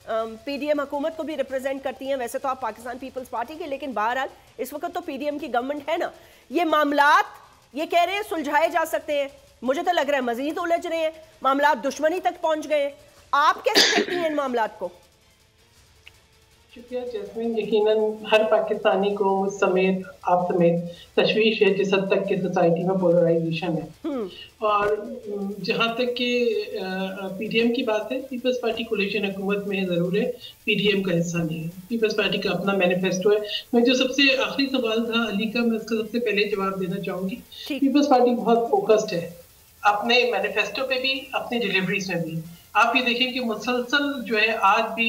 PDM हुकूमत को भी रिप्रेजेंट करती हैं, वैसे तो आप पाकिस्तान पीपल्स पार्टी के, लेकिन बहरहाल इस वक्त तो पीडीएम की गवर्नमेंट है ना। ये मामलात ये कह रहे हैं सुलझाए जा सकते हैं, मुझे तो लग रहा है मजीद उलझ रहे हैं, मामलात दुश्मनी तक पहुंच गए हैं। आप कैसे देखती हैं इन मामलात को? शुक्रिया जैस्मीन। यकीनन हर पाकिस्तानी को समेत आप समेत तशवीश है जिस हद तक की सोसाइटी में पोलराइजेशन है। और जहाँ तक कि पीडीएम की बात है, पीपल्स पार्टी कोलिशन हुकूमत में है, जरूर है, पीडीएम का हिस्सा नहीं है। पीपल्स पार्टी का अपना मैनिफेस्टो है। मैं जो सबसे आखिरी सवाल था अली का, मैं उसका सबसे पहले जवाब देना चाहूंगी। पीपल्स पार्टी बहुत फोकस्ड है अपने मैनिफेस्टो पे भी, अपनी डिलीवरीज में भी। आप ये देखिए कि मुसलसल जो है आज भी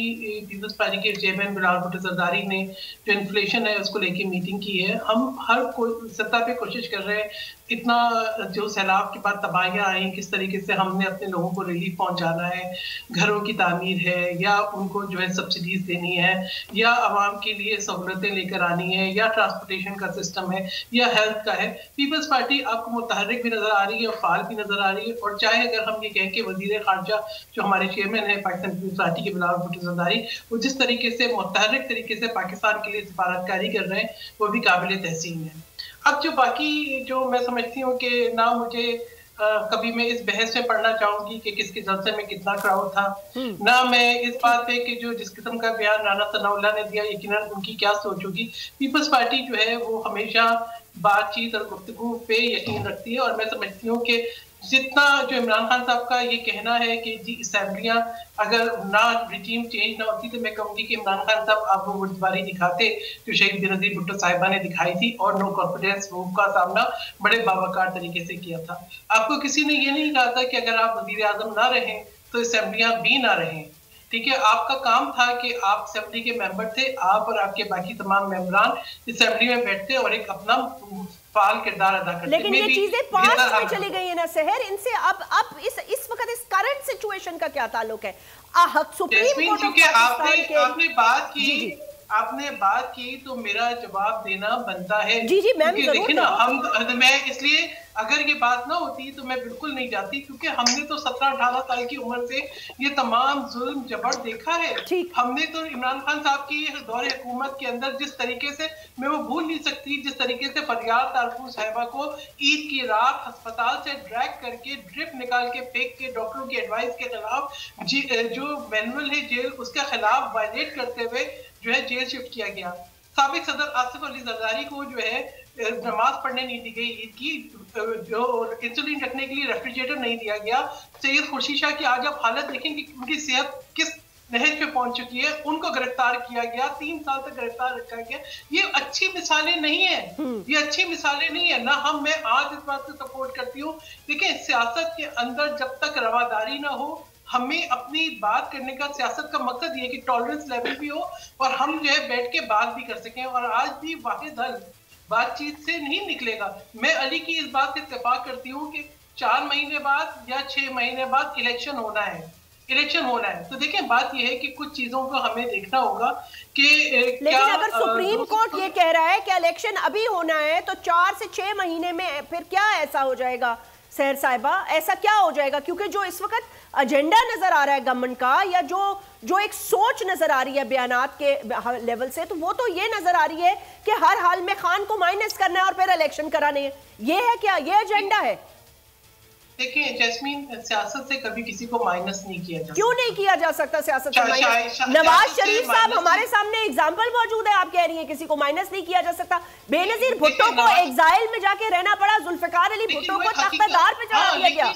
पीपल्स पार्टी के चेयरमैन बिलावल भुट्टो जरदारी ने जो इन्फ्लेशन है उसको लेके मीटिंग की है। हम हर कोई सत्ता पे कोशिश कर रहे हैं, इतना जो सैलाब के बाद तबाहियां आई, किस तरीके से हमने अपने लोगों को रिलीफ पहुंचाना है, घरों की तामीर है या उनको जो है सब्सिडीज देनी है या आवाम के लिए सहूलतें लेकर आनी है या ट्रांसपोर्टेशन का सिस्टम है या हेल्थ का है। पीपल्स पार्टी आपको मुतहर्रिक भी नजर आ रही है और फाल भी नजर आ रही है। और चाहे अगर हम ये कहें कि वजीर खारजा जो हमारे चेयरमैन है पाकिस्तान पीपल्स पार्टी के बिलावल भुट्टो जरदारी, वो जिस तरीके से मुतहर्रिक तरीके से पाकिस्तान के लिए सिफारतकारी कर रहे हैं वो भी काबिल तहसीन है। अब जो बाकी जो मैं समझती हूँ कि ना मुझे कभी मैं इस बहस में पढ़ना चाहूंगी कि किसके जलसे में कितना क्राउड था, ना मैं इस बात पे कि जो जिस किस्म का बयान राना सनाउल्लाह ने दिया यकीनन उनकी क्या सोच होगी। पीपल्स पार्टी जो है वो हमेशा बातचीत और गुफ्तगू पे यकीन रखती है। और मैं समझती हूँ कि जितना जो इमरान खान साहब का ये कहना है कि जी असेंबलियां अगर ना रिजीम चेंज ना होती, तो मैं कहूंगी कि इमरान खान साहब आप वो बुर्दबारी दिखाते जो शहीद बेनजीर भुट्टो साहिबा ने दिखाई थी और नो कॉन्फिडेंस वोट का सामना बड़े बावकार तरीके से किया था। आपको किसी ने ये नहीं कहा था कि अगर आप वजीर आजम ना रहें तो असेंबलियां भी ना रहें। ठीक है, आपका काम था कि आप असेंबली के मेंबर थे, आप और आपके बाकी तमाम मेंबरान असेंबली में बैठते और एक अपना फाल किरदार अदा करते। लेकिन ये चीजें पास्ट में चली गई है ना सहर, इनसे अब इस वक्त इस करंट सिचुएशन का क्या ताल्लुक है? सुप्रीम कोर्ट आपने बात की, आपने बात की तो मेरा जवाब देना बनता है। जी जी मैम, देखिए ना, मैं इसलिए अगर ये बात ना होती तो मैं बिल्कुल नहीं जाती, क्योंकि हमने तो 17-18 साल की उम्र से ये तमाम जुल्म जबर देखा है। हमने तो इमरान खान साहब की दौरे हुकूमत के अंदर जिस तरीके से, मैं वो भूल नहीं सकती, जिस तरीके से फरियाद तारफूज साहिबा को ईद की रात अस्पताल से ड्रैग करके ड्रिप निकाल के फेंक के डॉक्टरों की एडवाइस के खिलाफ जो मैनुअल है जेल उसके खिलाफ वायलेट करते हुए जो है जेल शिफ्ट किया गया। साबिक सदर आसिफ अली जरदारी को जो है नमाज पढ़ने नहीं दी गई ईद की, जो इंसुलिन रखने के लिए रेफ्रिजरेटर नहीं दिया गया। सैयद खुर्शीद शाह की आज आप हालत देखें कि उनकी सेहत किस नहज पे पहुंच चुकी है, उनको गिरफ्तार किया गया, 3 साल तक गिरफ्तार रखा गया। ये अच्छी मिसालें नहीं है, ये अच्छी मिसालें नहीं है ना। मैं आज इस बात से सपोर्ट करती हूँ, देखिए सियासत के अंदर जब तक रवादारी ना हो, हमें अपनी बात करने का, सियासत का मकसद ये है कि टॉलरेंस लेवल भी हो और हम जो है बैठ के बात भी कर सकें। और आज भी वाहिद हल बातचीत से नहीं निकलेगा। मैं अली की इस बात से इत्तेफाक करती हूँ कि 4 महीने बाद या 6 महीने बाद इलेक्शन होना है, इलेक्शन होना है। तो देखिए बात यह है कि कुछ चीजों को हमें देखना होगा कि लेकिन अगर सुप्रीम कोर्ट ये कह रहा है कि इलेक्शन अभी होना है तो 4 से 6 महीने में फिर क्या ऐसा हो जाएगा सहर साहिबा, ऐसा क्या हो जाएगा? क्योंकि जो इस वक्त एजेंडा नजर आ रहा है गवर्नमेंट का या जो एक सोच नजर आ रही है बयानात के लेवल से, तो वो तो ये नजर आ रही है कि हर हाल में खान को माइनस करना है और फिर इलेक्शन कराने हैं। ये है क्या, ये एजेंडा है? देखिए जैस्मीन, सियासत से कभी किसी को माइनस नहीं किया जा सकता। क्यों नहीं किया जा सकता सियासत से माइनस? नवाज शरीफ साहब हमारे सामने एग्जांपल मौजूद है, आप कह रही हैं किसी को माइनस नहीं किया जा सकता। बेनजीर भुट्टो को एग्जाइल में जाके रहना पड़ा, जुल्फिकार अली भुट्टो को तख्तादार पे चढ़ा दिया गया,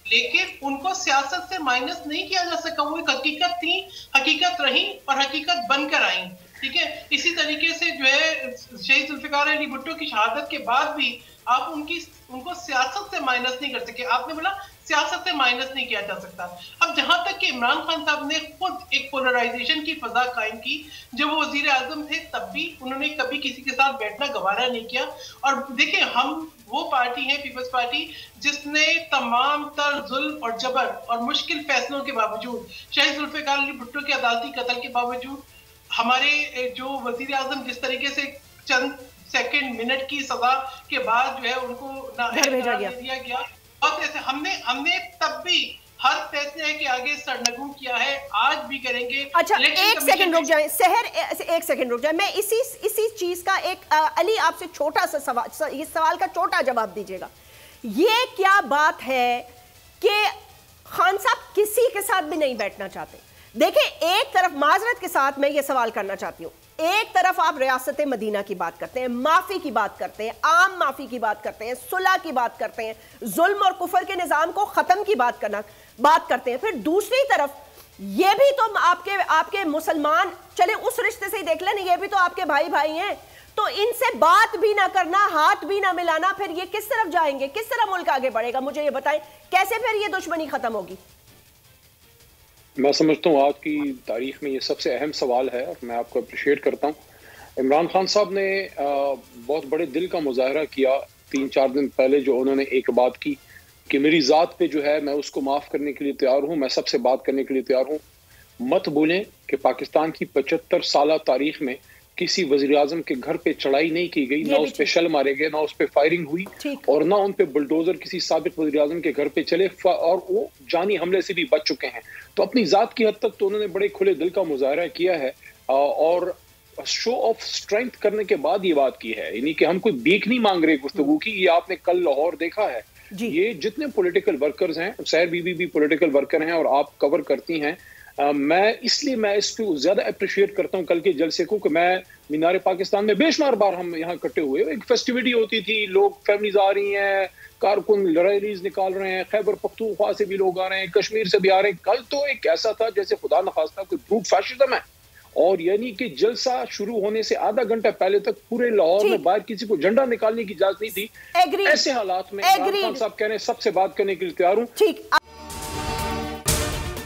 लेकिन उनको सियासत से माइनस नहीं किया जा सका। वो एक हकीकत थी, हकीकत रही और हकीकत बनकर आई। ठीक है, इसी तरीके से जो है शहीद जुल्फिकार अली भुट्टो की शहादत के बाद भी आप उनको सियासत से माइनस नहीं कर सके। आपने बोला सियासत से माइनस नहीं किया जा सकता। अब जहां तक कि इमरान खान साहब ने खुद एक पोलराइजेशन की फजा कायम की, जब वो वजीर आजम थे तब भी उन्होंने कभी किसी के साथ बैठना गवारा नहीं किया। और देखिए हम वो पार्टी है पीपल्स पार्टी जिसने तमाम तर जुल्म और जबर और मुश्किल फैसलों के बावजूद, शहीद जुल्फिकार अली भुट्टो के अदालती कत्ल के बावजूद, हमारे जो वजीर आजम जिस तरीके से चंद सेकंड मिनट की सजा के बाद जो है उनको भेजा दिया गया, और ऐसे हमने तब भी हर फैसले के आगे सरनगू किया है, आज भी करेंगे। अच्छा, एक सेकंड रुक जाएं सहर, एक सेकंड रुक जाएं। मैं इसी चीज का एक अली आपसे छोटा सा सवाल, इस सवाल का छोटा जवाब दीजिएगा। ये क्या बात है कि खान साहब किसी के साथ भी नहीं बैठना चाहते? देखिए, एक तरफ माजरत के साथ मैं ये सवाल करना चाहती हूँ, एक तरफ आप रियासत मदीना की बात करते हैं, माफी की बात करते हैं, आम माफी की बात करते हैं, सुलह की बात करते हैं, जुल्म और कुफर के निजाम को खत्म की बात करते हैं, फिर दूसरी तरफ ये भी तो आपके मुसलमान, चले उस रिश्ते से ही देख लें, ये भी तो आपके भाई भाई हैं, तो इनसे बात भी ना करना, हाथ भी ना मिलाना, फिर ये किस तरफ जाएंगे? किस तरह मुल्क आगे बढ़ेगा? मुझे ये बताएं, कैसे फिर ये दुश्मनी खत्म होगी? मैं समझता हूँ आज की तारीख में ये सबसे अहम सवाल है और मैं आपको अप्रिशिएट करता हूँ। इमरान खान साहब ने बहुत बड़े दिल का मुजाहरा किया 3-4 दिन पहले, जो उन्होंने एक बात की कि मेरी ज़ात पे जो है मैं उसको माफ़ करने के लिए तैयार हूँ, मैं सबसे बात करने के लिए तैयार हूँ। मत भूलें कि पाकिस्तान की 75 साल तारीख में किसी वज़ीर आज़म के घर पे चढ़ाई नहीं की गई, ना उस पे शल मारे गए, ना उस पे फायरिंग हुई और ना उन पे बुलडोजर किसी साबिक वज़ीर आज़म के घर पे चले और वो जानी हमले से भी बच चुके हैं। तो अपनी ज़ात की हद तक तो उन्होंने बड़े खुले दिल का मुजाहरा किया है और शो ऑफ स्ट्रेंथ करने के बाद ये बात की है, यानी कि हम कोई भीख नहीं मांग रहे गुफ्तगू की। ये आपने कल लाहौर देखा है, ये जितने पॉलिटिकल वर्कर्स हैं, सहर बीबी भी पॉलिटिकल वर्कर हैं और आप कवर करती हैं, मैं इसको ज्यादा अप्रिशिएट करता हूं कल के जलसे को कि मैं मीनार पाकिस्तान में बेशुमार बार हम यहाँ इकट्ठे हुए, एक फेस्टिविटी होती थी, लोग फैमिलीज आ रही हैं, कारकुन रैलीज निकाल रहे हैं, खैबर पख्तूनख्वा से भी लोग आ रहे हैं, कश्मीर से भी आ रहे हैं। कल तो एक ऐसा था जैसे खुदा न खास्ता कोई ब्रूट फैशिज्म है, और यानी कि जलसा शुरू होने से आधा घंटा पहले तक पूरे लाहौर में बाहर किसी को झंडा निकालने की इजाजत नहीं थी। ऐसे हालात में इमरान खान साहब कह रहे हैं सबसे बात करने के लिए तैयार हूं। ठीक,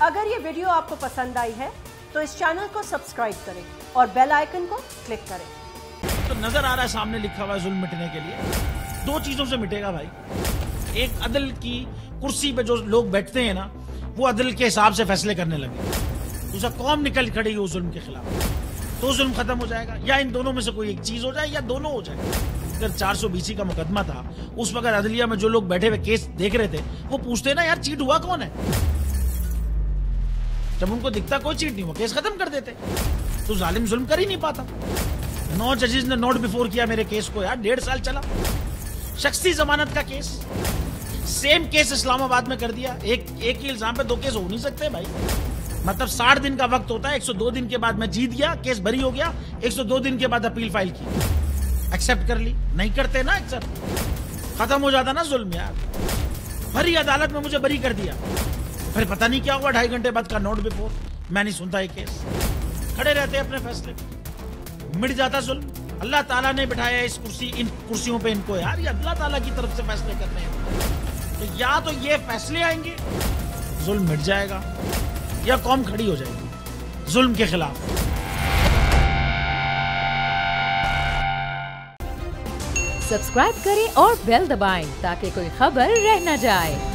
अगर ये वीडियो आपको पसंद आई है तो इस चैनल को सब्सक्राइब करें और बेल आइकन को क्लिक करें। तो नजर आ रहा है सामने लिखा हुआ है जुल्म मिटने के लिए 2 चीजों से मिटेगा भाई। एक, अदल की कुर्सी पे जो लोग बैठते हैं ना, वो अदल के हिसाब से फैसले करने लगे। दूसरा, कौम निकल खड़ी उस जुल्म के खिलाफ, तो जुल्म खत्म हो जाएगा। या इन दोनों में से कोई एक चीज हो जाए या दोनों हो जाए। अगर 420 का मुकदमा था, उस वक्त अदलिया में जो लोग बैठे हुए केस देख रहे थे वो पूछते ना, यार चीट हुआ कौन है? जब उनको दिखता कोई चीट नहीं हुआ, केस खत्म कर देते। तो जालिम जुल्म कर ही नहीं पाता। 9 जजेस ने नोट बिफोर किया मेरे केस को, यार 1.5 साल चला। शख्सी जमानत का केस, सेम केस इस्लामाबाद में कर दिया। एक ही इल्जाम पे 2 केस हो नहीं सकते भाई। मतलब 60 दिन का वक्त होता है, 102 दिन के बाद मैं जीत गया, केस बरी हो गया, 102 दिन के बाद अपील फाइल की, एक्सेप्ट कर ली। नहीं करते ना एक्सेप्ट, खत्म हो जाता ना जुल्म यार। भरी अदालत में मुझे बरी कर दिया, फिर पता नहीं क्या हुआ, 2.5 घंटे बाद का नोट बिफोर, मैं नहीं सुनता ये केस। खड़े रहते अपने फैसले पे, मिट जाता जुल्म। अल्लाह ताला ने बिठाया इन कुर्सियों पे इनको यार, ये अल्लाह ताला की तरफ से फैसले करने हैं। तो या तो ये फैसले आएंगे, जुल्म मिट जाएगा, या कौम खड़ी हो जाएगी जुल्म के खिलाफ। सब्सक्राइब करें और बेल दबाएं ताकि कोई खबर रह न जाए।